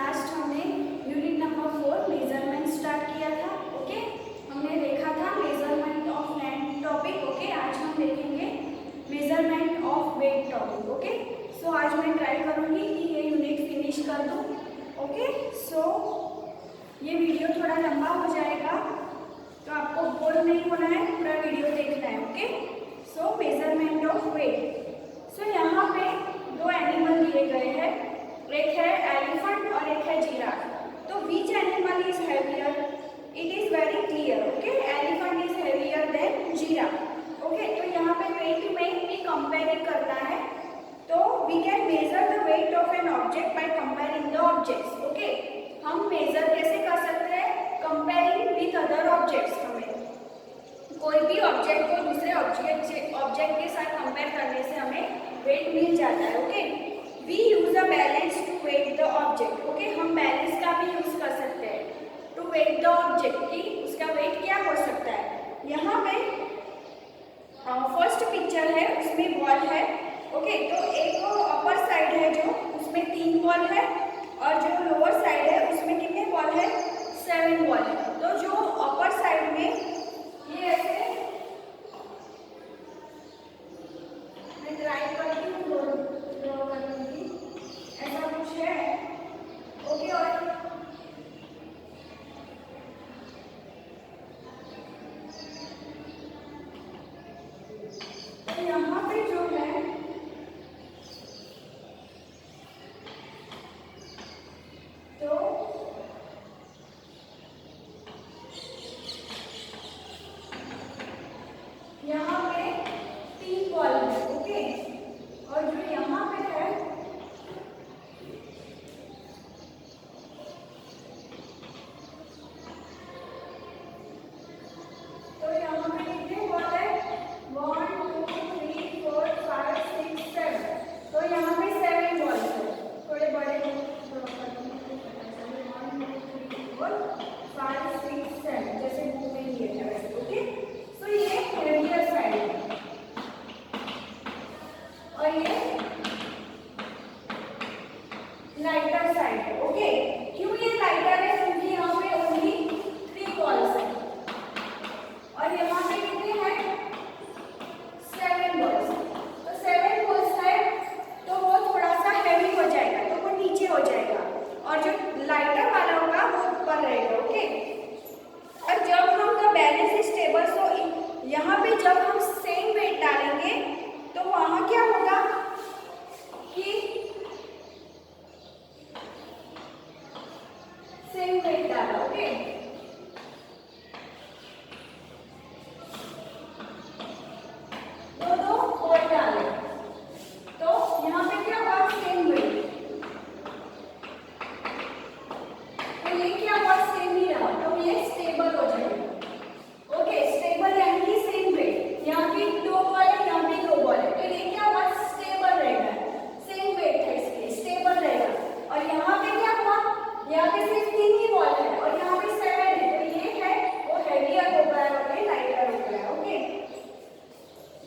Last हमने unit number 4 measurement start किया था। ओके, हमने देखा था measurement of land topic. Okay, आज हम देखेंगे measurement of weight topic. Okay, so आज मैं ट्राई करूँगी कि ये यूनिट फिनिश कर दूँ। ओके, सो ये वीडियो थोड़ा लंबा हो जाएगा तो आपको बोर नहीं होना है, पूरा वीडियो देखना है। Okay, so measurement of weight. So यहाँ पे दो एनिमल दिए गए हैं, एक है एलिफेंट और एक है जिराफ। तो which animal is heavier? It is very clear. Okay, elephant is heavier then giraffe. Okay, तो यहाँ पे वेट में भी कंपेयर करना है, तो we can measure the weight of an object by comparing the objects. Okay, हम मेजर कैसे कर सकते हैं? Comparing with other objects. हमें कोई भी ऑब्जेक्ट को दूसरे ऑब्जेक्ट के साथ कंपेयर करने से हमें वेट मिल जाता है। Okay, we use a balance to weigh the object. Okay, हम बैलेंस का भी यूज कर सकते हैं टू वेट द ऑब्जेक्ट, कि उसका वेट क्या हो सकता है। यहाँ पे फर्स्ट पिक्चर है, उसमें बॉल है। ओके, तो एक अपर साइड है जो उसमें 3 बॉल है और जो लोअर साइड है उसमें कितने बॉल है? 7 बॉल है। तो जो अपर साइड में ये ऐसे मैं ट्राई करती हूँ ड्रॉ करने की, ऐसा कुछ है। ओके, और तो यहाँ पे जो है तो यहाँ पे 3 बॉल है। ओके, और जो यहाँ पे है तो यहाँ पे कितने बॉल है? 1 2 3 4 5 6 7। तो यहाँ पे 7 बॉल है। थोड़े बड़े 1 2 3 4 5 6 7 जैसे बुक में लिए थे वैसे। ओके, तो ये हेवियर साइड है और ये लाइटर साइड है। ओके, क्यों ये लाइटर है? क्योंकि यहाँ पे ओनली 3 बॉल्स है और यहाँ पे कितने हैं? 7 बॉल्स। तो 7 बॉल्स है तो वो थोड़ा सा हैवी हो जाएगा, तो वो नीचे हो जाएगा और जो लाइटर वाला होगा वो ऊपर रहेगा। ओके, और जब हम द बैलेंस इज स्टेबल, सो यहाँ पे जब हम सेम वेट डालेंगे तो वहाँ क्या होगा कि सेम वेट डाला। ओके, दो बॉल डाले तो यहाँ पे क्या हुआ? Same weight. तो ये क्या हुआ? सेम ही रहा, तो ये स्टेबल हो जाएगा। ओके, स्टेबल यानी कि सेम वेट। यहाँ भी 2 बॉल है, यहाँ भी 2 बॉल है, तो ये क्या हुआ? स्टेबल रहेगा। सेम वेट है इसलिए स्टेबल रहेगा। और यहाँ पे क्या हुआ? यहाँ पे सिर्फ 3 ही बॉल है और यहाँ पे 7 है, तो ये है वो हैवियर हो गया और ये लाइटर हो गया। ओके,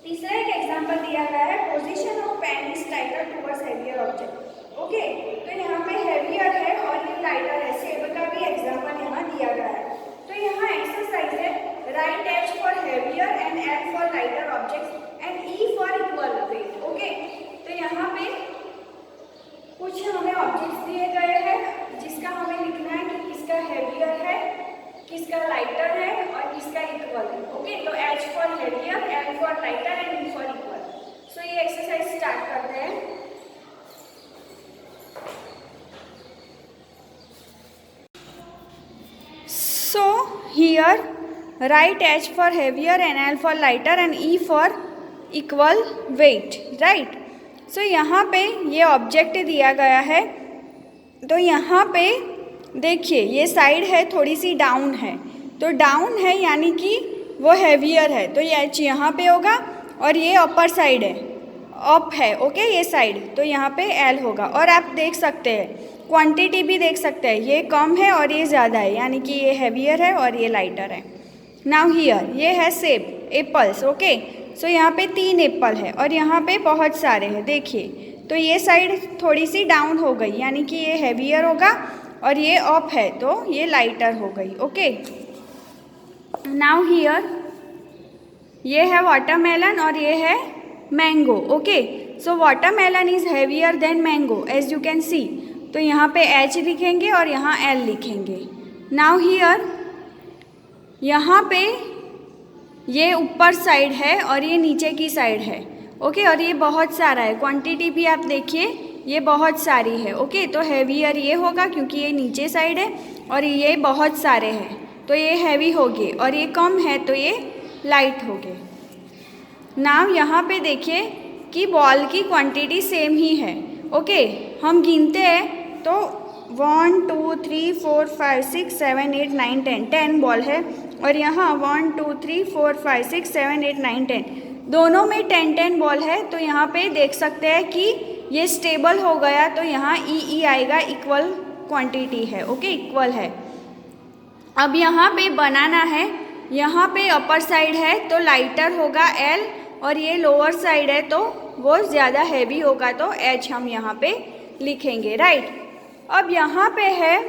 तीसरा एक एग्जांपल दिया गया है, position of pen is tighter towards heavier object. Okay, तो यहाँ पे हैवियर है और ये लाइटर है, सेब का भी एग्जांपल यहाँ दिया गया है। तो यहाँ एक्सरसाइज है, right H for heavier and L for lighter objects and E for equal weight. Okay, तो यहाँ पे कुछ हमें ऑब्जेक्ट्स दिए गए हैं जिसका हमें लिखना है कि किसका हैवियर है, किसका लाइटर है और किसका इक्वल है। ओके, तो H for heavier, L for lighter and E for equal. So ये एक्सरसाइज स्टार्ट करते हैं। So here write H for heavier and L for lighter and E for equal weight, right? So यहाँ पे ये object दिया गया है, तो यहाँ पे देखिए ये साइड है थोड़ी सी डाउन है, तो डाउन है यानी कि वो हैवियर है, तो ये H यहाँ पे होगा और ये अपर साइड है, अप है। ओके, ये साइड, तो यहाँ पे L होगा। और आप देख सकते हैं क्वांटिटी भी देख सकते हैं, ये कम है और ये ज़्यादा है, यानी कि ये हैवियर है और ये लाइटर है। नाउ हियर ये है सेब, एप्पल्स। ओके, सो यहाँ पे 3 एप्पल है और यहाँ पे बहुत सारे हैं, देखिए। तो ये साइड थोड़ी सी डाउन हो गई, यानी कि ये हैवियर होगा और ये अप है तो ये लाइटर हो गई। ओके, नाउ हियर ये है वाटरमेलन और ये है mango. Okay, so watermelon is heavier than mango as you can see. तो यहाँ पे एच लिखेंगे और यहाँ एल लिखेंगे। नाउ हियर यहाँ पे ये ऊपर साइड है और ये नीचे की साइड है। ओके, और ये बहुत सारा है, क्वांटिटी भी आप देखिए ये बहुत सारी है। ओके, तो हैवियर ये होगा क्योंकि ये नीचे साइड है और ये बहुत सारे हैं तो ये हैवी हो गए, और ये कम है तो ये लाइट हो गए। नाउ यहाँ पे देखिए कि बॉल की क्वांटिटी सेम ही है। ओके, हम गिनते हैं तो 1 2 3 4 5 6 7 8 9 10 10 बॉल है, और यहाँ 1 2 3 4 5 6 7 8 9 10 दोनों में 10 10 बॉल है। तो यहाँ पे देख सकते हैं कि ये स्टेबल हो गया, तो यहाँ ई आएगा, इक्वल क्वांटिटी है। ओके, इक्वल है। अब यहाँ पे बनाना है, यहाँ पे अपर साइड है तो लाइटर होगा एल, और ये लोअर साइड है तो वो ज़्यादा हैवी होगा तो एच हम यहाँ पे लिखेंगे। राइट, अब यहाँ पे है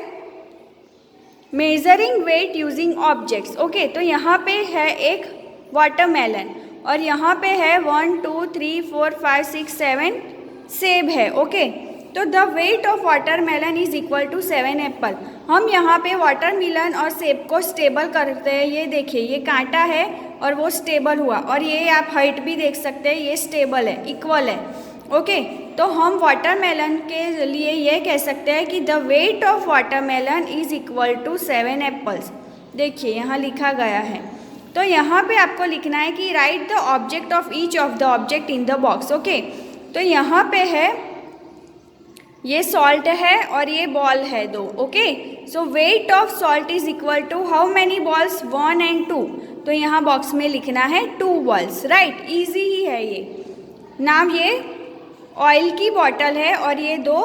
measuring weight using objects. Okay, तो यहाँ पे है एक वाटरमेलन और यहाँ पे है 1 2 3 4 5 6 7 सेब है। ओके, तो the weight of watermelon is equal to 7 apple. हम यहाँ पे वाटरमेलन और सेब को स्टेबल करते हैं। ये देखिए ये कांटा है और वो स्टेबल हुआ, और ये आप हाइट भी देख सकते हैं, ये स्टेबल है, इक्वल है। ओके, तो हम वाटरमेलन के लिए ये कह सकते हैं कि the weight of watermelon is equal to 7 apples. देखिए यहाँ लिखा गया है, तो यहाँ पे आपको लिखना है कि right the object of each of the object in the box. Okay, तो यहाँ पे है ये सॉल्ट है और ये बॉल है 2। Okay, so weight of salt is equal to how many balls 1 and 2। तो यहाँ बॉक्स में लिखना है 2 बॉल्स। राइट, इजी ही है ये। नाम ये ऑयल की बॉटल है और ये 2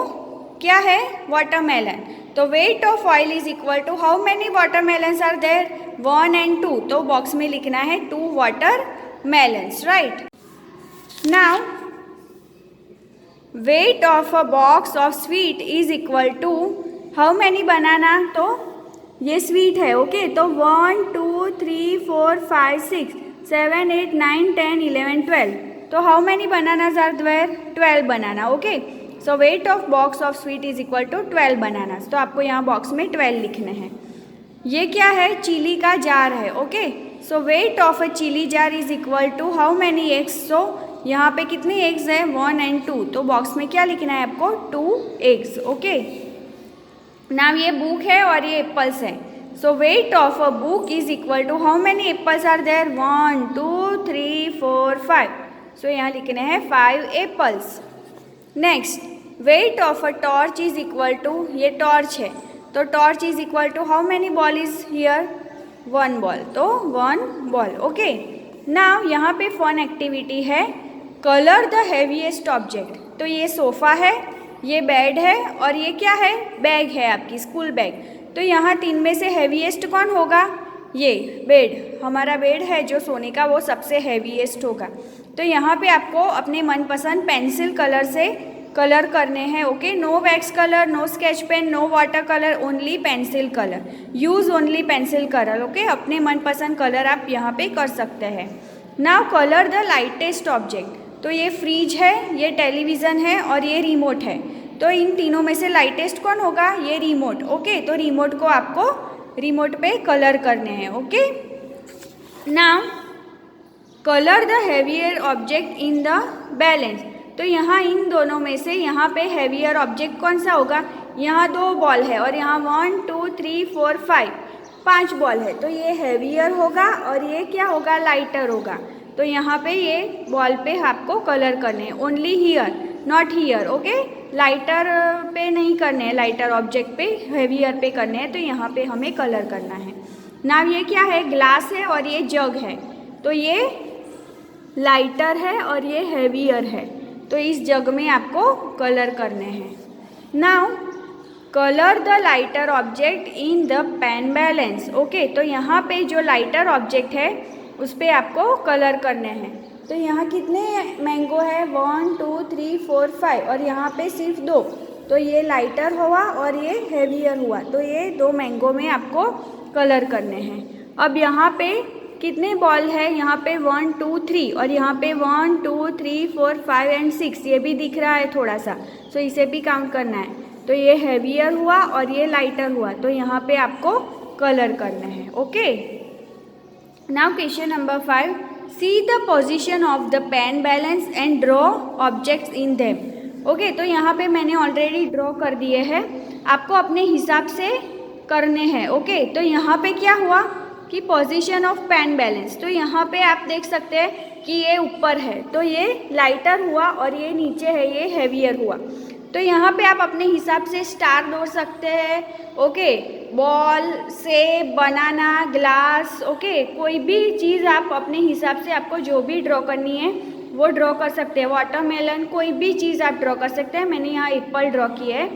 क्या है, वाटरमेलन। तो weight of oil is equal to how many watermelons are there 1 and 2। तो बॉक्स में लिखना है 2 watermelons. Right, now weight of a box of sweet is equal to how many banana. तो ये स्वीट है। ओके, तो 1 2 3 4 5 6 7 8 9 10 11 12। तो how many bananas are there 12 banana. Okay, so weight of box of sweet is equal to 12 bananas. तो आपको यहाँ box में 12 लिखने हैं। ये क्या है, चिली का जार है। Okay, so weight of a chilli jar is equal to how many eggs. So यहाँ पे कितने एग्स हैं 1 and 2। तो बॉक्स में क्या लिखना है आपको 2 एग्स। ओके, नाम ये बुक है और ये एप्पल्स है। So weight of a book is equal to how many apples are there 1 2 3 4 5। So यहाँ लिखने हैं 5 apples. Next, weight of a torch is equal to, ये टॉर्च है तो torch is equal to how many ball is here 1 ball. तो 1 ball. Okay, now यहाँ पे fun activity है, कलर द हैवीएस्ट ऑब्जेक्ट। तो ये सोफ़ा है, ये बेड है और ये क्या है, बैग है आपकी स्कूल बैग। तो यहाँ 3 में से हैवीएस्ट कौन होगा, ये बेड, हमारा बेड है जो सोने का, वो सबसे हैवीएस्ट होगा। तो यहाँ पे आपको अपने मनपसंद पेंसिल कलर से कलर करने हैं। Okay, no wax colour, no sketch pen, no water colour, only pencil colour, use only pencil colour. Okay, अपने मनपसंद कलर आप यहाँ पे कर सकते हैं। Now colour the lightest object. तो ये फ्रिज है, ये टेलीविज़न है और ये रिमोट है। तो इन तीनों में से लाइटेस्ट कौन होगा, ये रिमोट। ओके, तो रिमोट को आपको रिमोट पे कलर करने हैं। Okay, now colour the heavier object in the balance. तो यहाँ इन दोनों में से यहाँ पे हैवियर ऑब्जेक्ट कौन सा होगा, यहाँ 2 बॉल है और यहाँ 1 2 3 4 5 बॉल है। तो ये हैवियर होगा और ये क्या होगा, लाइटर होगा। तो यहाँ पे ये बॉल पे आपको कलर करने हैं, only here not here. Okay, lighter पे नहीं करने हैं, लाइटर ऑब्जेक्ट पे, हैवियर पे करने हैं। तो यहाँ पे हमें कलर करना है। नाउ ये क्या है, ग्लास है और ये जग है। तो ये लाइटर है और ये हैवियर है। तो इस जग में आपको कलर करने हैं। Now colour the lighter object in the pan balance. Okay, तो यहाँ पे जो लाइटर ऑब्जेक्ट है उस पर आपको कलर करने हैं। तो यहाँ कितने मैंगो है 1 2 3 4 5 और यहाँ पे सिर्फ 2। तो ये लाइटर हुआ और ये हैवियर हुआ। तो ये दो मैंगो में आपको कलर करने हैं। अब यहाँ पे कितने बॉल है, यहाँ पे 1 2 3 और यहाँ पे 1 2 3 4 5 एंड 6 ये भी दिख रहा है थोड़ा सा, तो इसे भी काउंट करना है। तो ये हैवियर हुआ और ये लाइटर हुआ, तो यहाँ पे आपको कलर करने हैं। Okay, now question number 5, see the position of the pan balance and draw objects in them. Okay, तो यहाँ पे मैंने ऑलरेडी ड्रॉ कर दिए हैं, आपको अपने हिसाब से करने हैं। ओके, तो यहाँ पे क्या हुआ कि पोजीशन ऑफ पेन बैलेंस, तो यहाँ पे आप देख सकते हैं कि ये ऊपर है तो ये लाइटर हुआ और ये नीचे है ये हैवियर हुआ। तो यहाँ पे आप अपने हिसाब से स्टार दौड़ सकते हैं। ओके, बॉल, सेब, बनाना, ग्लास, ओके, कोई भी चीज़ आप अपने हिसाब से आपको जो भी ड्रॉ करनी है वो ड्रॉ कर सकते हैं। वाटरमेलन, कोई भी चीज़ आप ड्रॉ कर सकते हैं। मैंने यहाँ एप्पल ड्रॉ किया है,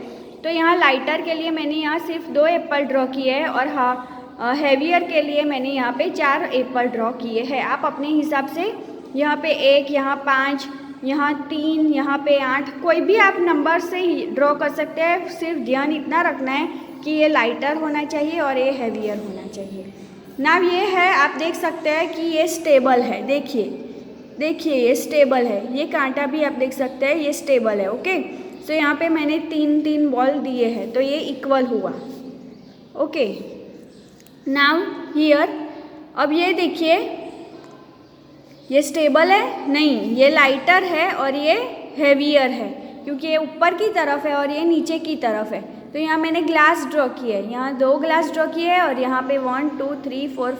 तो यहाँ लाइटर के लिए मैंने यहाँ सिर्फ 2 एप्पल ड्रॉ किए हैं और हाँ हैवियर के लिए मैंने यहाँ पे 4 एप्पल ड्रॉ किए हैं। आप अपने हिसाब से यहाँ पे 1, यहाँ 5, यहाँ 3, यहाँ पे 8, कोई भी आप नंबर से ही ड्रॉ कर सकते हैं। सिर्फ ध्यान इतना रखना है कि ये लाइटर होना चाहिए और ये हैवियर होना चाहिए। नाउ ये है, आप देख सकते हैं कि ये स्टेबल है। देखिए ये स्टेबल है, ये कांटा भी आप देख सकते हैं ये स्टेबल है। ओके, तो यहाँ पे मैंने 3 बॉल दिए हैं तो ये इक्वल हुआ। ओके, नाउ हियर, अब ये देखिए ये स्टेबल है नहीं, ये लाइटर है और ये हैवियर है क्योंकि ये ऊपर की तरफ है और ये नीचे की तरफ है। तो यहाँ मैंने ग्लास ड्रॉ किए है, यहाँ 2 ग्लास ड्रॉ किए हैं और यहाँ पे 1 2 3 4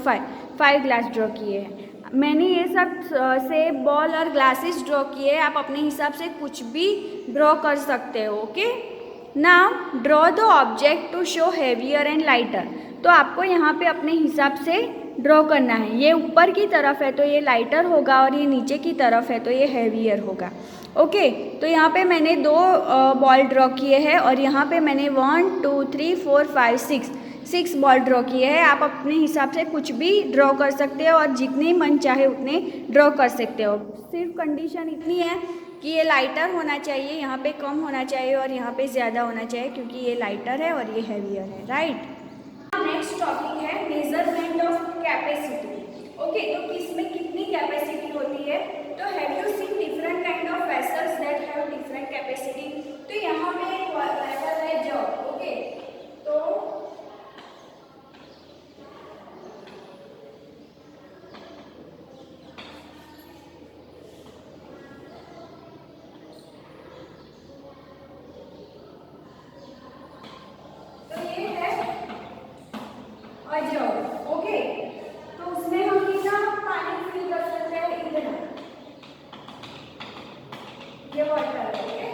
5 ग्लास ड्रॉ किए हैं। मैंने ये सब सेब, बॉल और ग्लासेस ड्रॉ किए हैं। आप अपने हिसाब से कुछ भी ड्रॉ कर सकते हो। Okay, now draw the object to show heavier and lighter. तो आपको यहाँ पे अपने हिसाब से ड्रॉ करना है। ये ऊपर की तरफ है तो ये लाइटर होगा और ये नीचे की तरफ है तो ये हैवियर होगा। ओके, तो यहाँ पे मैंने 2 बॉल ड्रॉ किए हैं और यहाँ पे मैंने 1 2 3 4 5 6 बॉल ड्रॉ किए हैं। आप अपने हिसाब से कुछ भी ड्रॉ कर सकते हो और जितने मन चाहे उतने ड्रॉ कर सकते हो। सिर्फ कंडीशन इतनी है कि ये लाइटर होना चाहिए, यहाँ पे कम होना चाहिए और यहाँ पे ज़्यादा होना चाहिए क्योंकि ये लाइटर है और ये हैवियर है। राइट, नेक्स्ट टॉपिक है मेजरमेंट ऑफ कैपेसिटी। ओके, तो किसमें कितनी कैपेसिटी होती है? तो have you seen different kind of vessels that have different capacity. तो यहाँ पे एक वेसल है जग। ओके, तो ओके, तो उसमें हम कितना पानी फिल कर सकते हैं? इतना, ये वाटर है। ओके,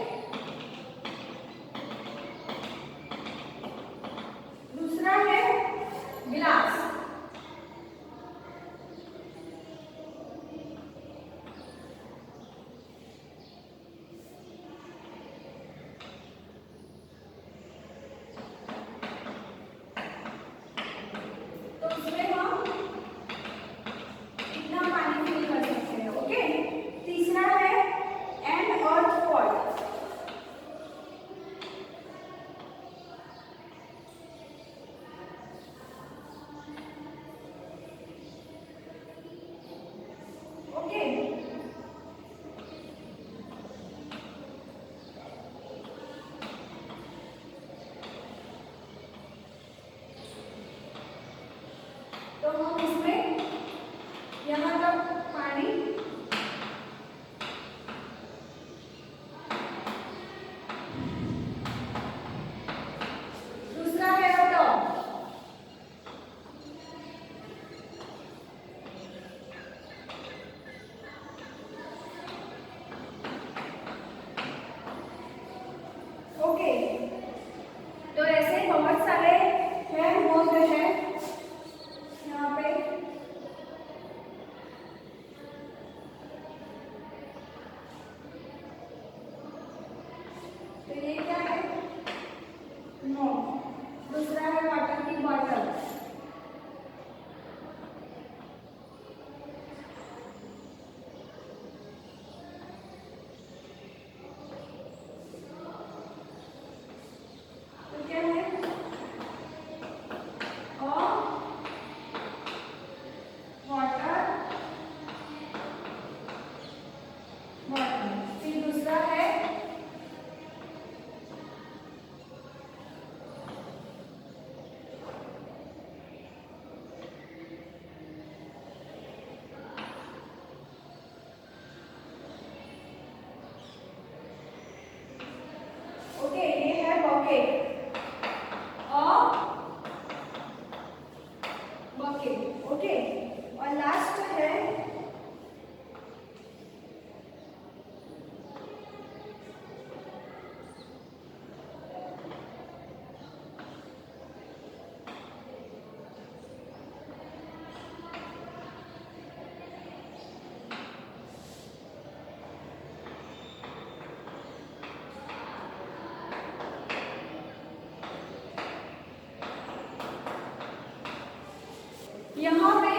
यहाँ पे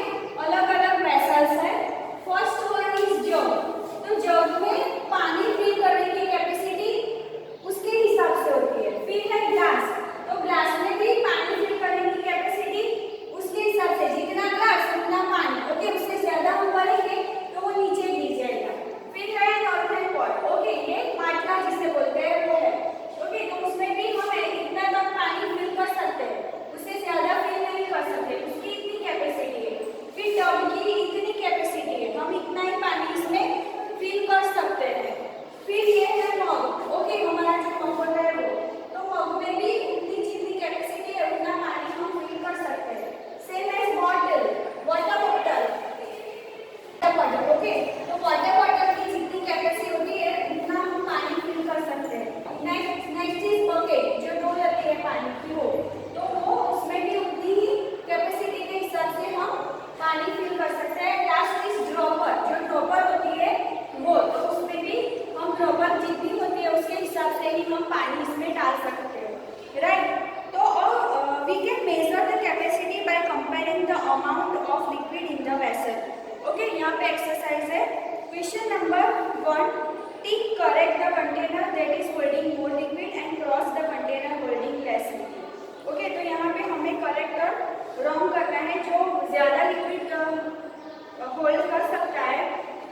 अलग अलग वेसल्स है। First one is jug. तो जग में पानी फिल करने की कैपेसिटी उसके हिसाब से होती है। फिर है ग्लास। तो ग्लास में भी पानी फिल करने की कैपेसिटी उसके हिसाब से, जितना ग्लास उतना पानी। ओके, उससे ज्यादा हम भरेंगे तो वो नीचे गिर जाएगा। फिर है नॉर्मल पॉट। ओके, ये माटला जिसे बोलते हैं वो है। ओके, तो उसमें भी हम इतना तक पानी फिल कर सकते हैं, उससे ज्यादा फिल नहीं कर सकते, उसकी इतनी कैपेसिटी है। फिर टब की इतनी कैपेसिटी है, हम इतना ही पानी इसमें फिल कर सकते हैं। फिर ये है मग। ओके, हमारा जो मग होता है वो, तो मग में भी उतनी जितनी कैपेसिटी है उतना पानी हम फिल कर सकते हैं। Same as bottle, water bottle. Okay, तो वाटर बॉटल की जितनी कैपेसिटी होती है उतना हम पानी फिल कर सकते हैं। नेक्स्ट इज बकेट, जो डोल रहती है पानी की वो, तो वो उसमें भी उतनी ही कैपेसिटी के हिसाब से हम पानी फिल कर सकते हैं। लास्ट इज ड्रॉपर, जो ड्रॉपर होती है वो, तो उसमें भी हम ड्रॉपर जितनी होती है उसके हिसाब से ही हम पानी इसमें डाल सकते हैं। राइट, तो we can measure the capacity by comparing the amount of liquid in the vessel. Okay, यहाँ पे एक्सरसाइज है। Question number 1, tick correct the container that is holding more liquid and cross the container holding less liquid. Okay, तो यहाँ पे हमें correct और wrong करना है। जो ज़्यादा लिक्विड होल्ड कर सकता है,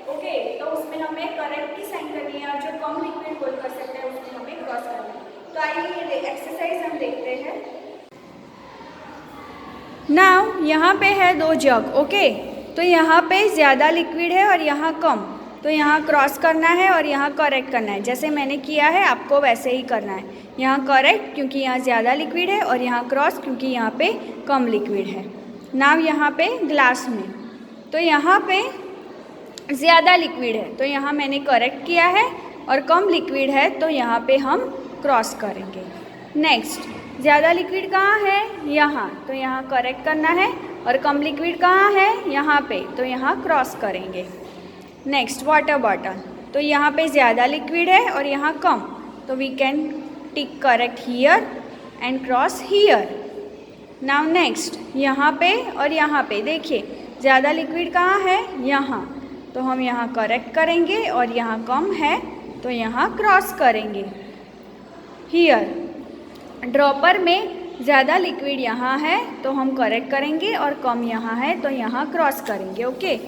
ओके, तो उसमें हमें करेक्ट की साइन करनी है, और जो कम लिक्विड होल्ड कर सकता है उसमें हमें क्रॉस करना है। तो आइए ये एक्सरसाइज हम देखते हैं। नाउ यहाँ पे है 2 जग। ओके, तो यहाँ पे ज़्यादा लिक्विड है और यहाँ कम, तो यहाँ क्रॉस करना है और यहाँ करेक्ट करना है। जैसे मैंने किया है आपको वैसे ही करना है। यहाँ करेक्ट क्योंकि यहाँ ज़्यादा लिक्विड है, और यहाँ क्रॉस क्योंकि यहाँ पे कम लिक्विड है। नाउ यहाँ पे ग्लास में, तो यहाँ पे ज़्यादा लिक्विड है तो यहाँ मैंने करेक्ट किया है, और कम लिक्विड है तो यहाँ पे हम क्रॉस करेंगे। नेक्स्ट, ज़्यादा लिक्विड कहाँ है? यहाँ, तो यहाँ करेक्ट करना है, और कम लिक्विड कहाँ है? यहाँ पे, तो यहाँ क्रॉस करेंगे। नेक्स्ट, वाटर बॉटल, तो यहाँ पे ज़्यादा लिक्विड है और यहाँ कम, तो we can tick correct here and cross here. Now next, यहाँ पे और यहाँ पे देखिए ज़्यादा लिक्विड कहाँ है? यहाँ, तो हम यहाँ करेक्ट करेंगे, और यहाँ कम है तो यहाँ क्रॉस करेंगे। हियर, ड्रॉपर में ज़्यादा लिक्विड यहाँ है तो हम करेक्ट करेंगे, और कम यहाँ है तो यहाँ क्रॉस करेंगे। Okay,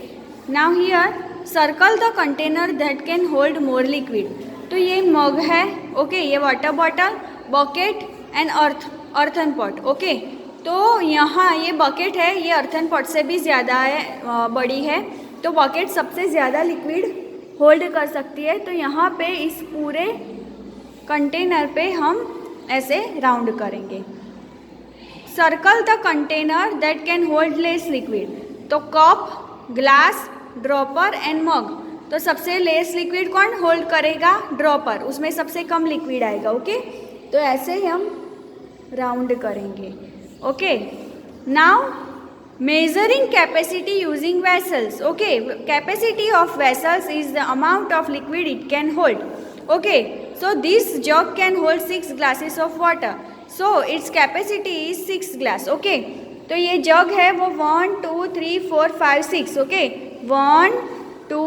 now here circle the container that can hold more liquid. तो ये मग है, ओके, ये water bottle, bucket and earthen pot. Okay, तो यहाँ ये बकेट है, ये अर्थन पॉट से भी ज़्यादा है, बड़ी है, तो बकेट सबसे ज़्यादा लिक्विड होल्ड कर सकती है। तो यहाँ पे इस पूरे कंटेनर पे हम ऐसे राउंड करेंगे। Circle the container that can hold less liquid, तो कप, ग्लास, ड्रॉपर एंड मग, तो सबसे लेस लिक्विड कौन होल्ड करेगा? ड्रॉपर, उसमें सबसे कम लिक्विड आएगा। ओके, तो ऐसे ही हम राउंड करेंगे। Okay, now measuring capacity using vessels. Okay, capacity of vessels is the amount of liquid it can hold. Okay, so this jug can hold 6 glasses of water, so its capacity is 6 glass. Okay, तो ये जग है वो 1 2 3 4 5 6. Okay, 1 2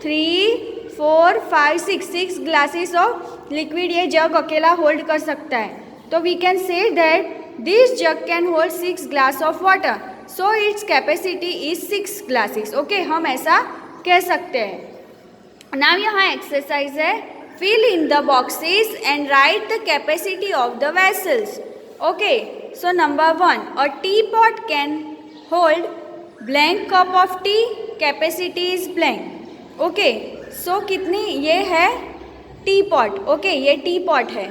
3 4 5 6 glasses of liquid ये जग अकेला hold कर सकता है। तो we can say that this jug can hold 6 glass of water, so its capacity is 6 glasses. Okay, हम ऐसा कह सकते हैं। नाउ यहाँ एक्सरसाइज है, fill in the boxes and write the capacity of the vessels. Okay, so number 1, a teapot can hold blank cup of tea, capacity is blank. Okay, so कितनी ये है टीपॉट। ओके, ये teapot है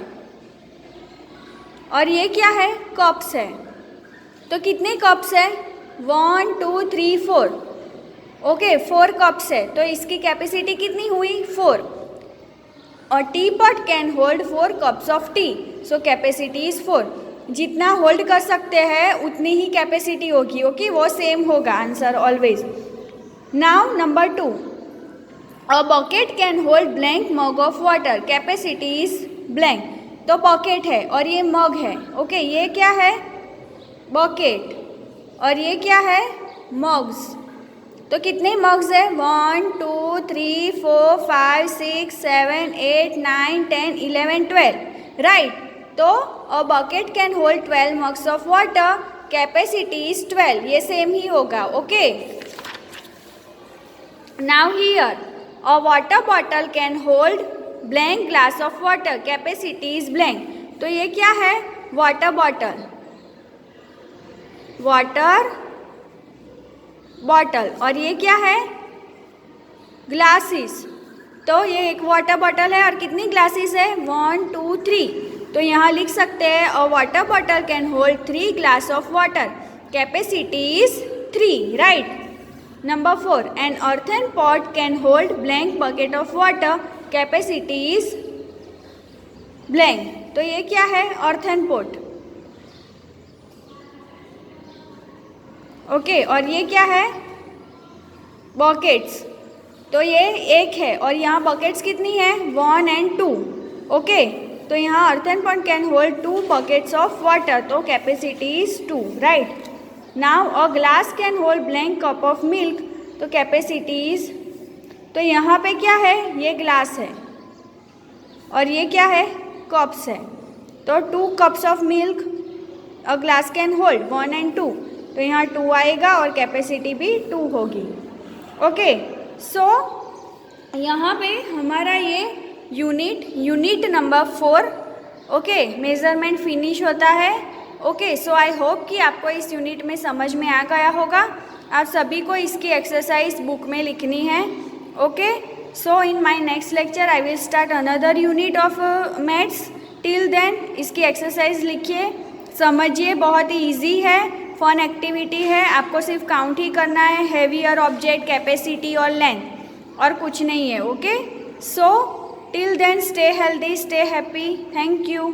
और ये क्या है? कप्स है। तो कितने कप्स है? 1 2 3 4। ओके, 4 कप्स है, तो इसकी कैपेसिटी कितनी हुई? 4। और teapot can hold 4 cups of T, so capacity is 4। जितना होल्ड कर सकते हैं उतनी ही कैपेसिटी होगी। ओके, वो सेम होगा answer always. Now number 2, a bucket can hold blank mug of water, capacity is blank. तो बकेट है और ये मग है। ओके, ये क्या है? बकेट, और ये क्या है? मग्स। तो कितने मग्स है? 1 2 3 4 5 6 7 8 9 10 11 12 राइट। तो a bucket can hold 12 mugs of water, capacity is 12। ये सेम ही होगा। Okay, now here a water bottle can hold blank glass of water, capacity is blank. तो ये क्या है? Water bottle, water bottle. और ये क्या है? ग्लासेस। तो ये एक वाटर बॉटल है और कितनी ग्लासेस है? 1 2 3। तो यहाँ लिख सकते हैं a water bottle can hold 3 glass of water, capacity is 3 right. Number 4 an earthen pot can hold blank bucket of water, capacity is blank. तो ये क्या है? Earthen pot. ओके, और ये क्या है? बकेट्स। तो ये एक है और यहाँ बकेट्स कितनी है? 1 and 2। ओके, तो यहाँ earthen pot can hold 2 buckets of water, तो capacity is 2 right. Now a glass can hold blank cup of milk, तो कैपेसिटी इज, तो यहाँ पे क्या है? ये ग्लास है और ये क्या है? कप्स है। तो 2 cups of milk a glass can hold 1 and 2। तो यहाँ 2 आएगा और कैपेसिटी भी 2 होगी। ओके, सो यहाँ पे हमारा ये unit number 4 okay measurement finish होता है। ओके, सो आई होप कि आपको इस यूनिट में समझ में आ गया होगा। आप सभी को इसकी एक्सरसाइज बुक में लिखनी है। Okay, so in my next lecture I will start another unit of maths. Till then इसकी एक्सरसाइज लिखिए, समझिए, बहुत ही ईजी है, फन एक्टिविटी है। आपको सिर्फ काउंट ही करना है, हेवियर ऑब्जेक्ट, कैपेसिटी और लेंथ, और कुछ नहीं है। Okay, so till then stay healthy, stay happy, thank you.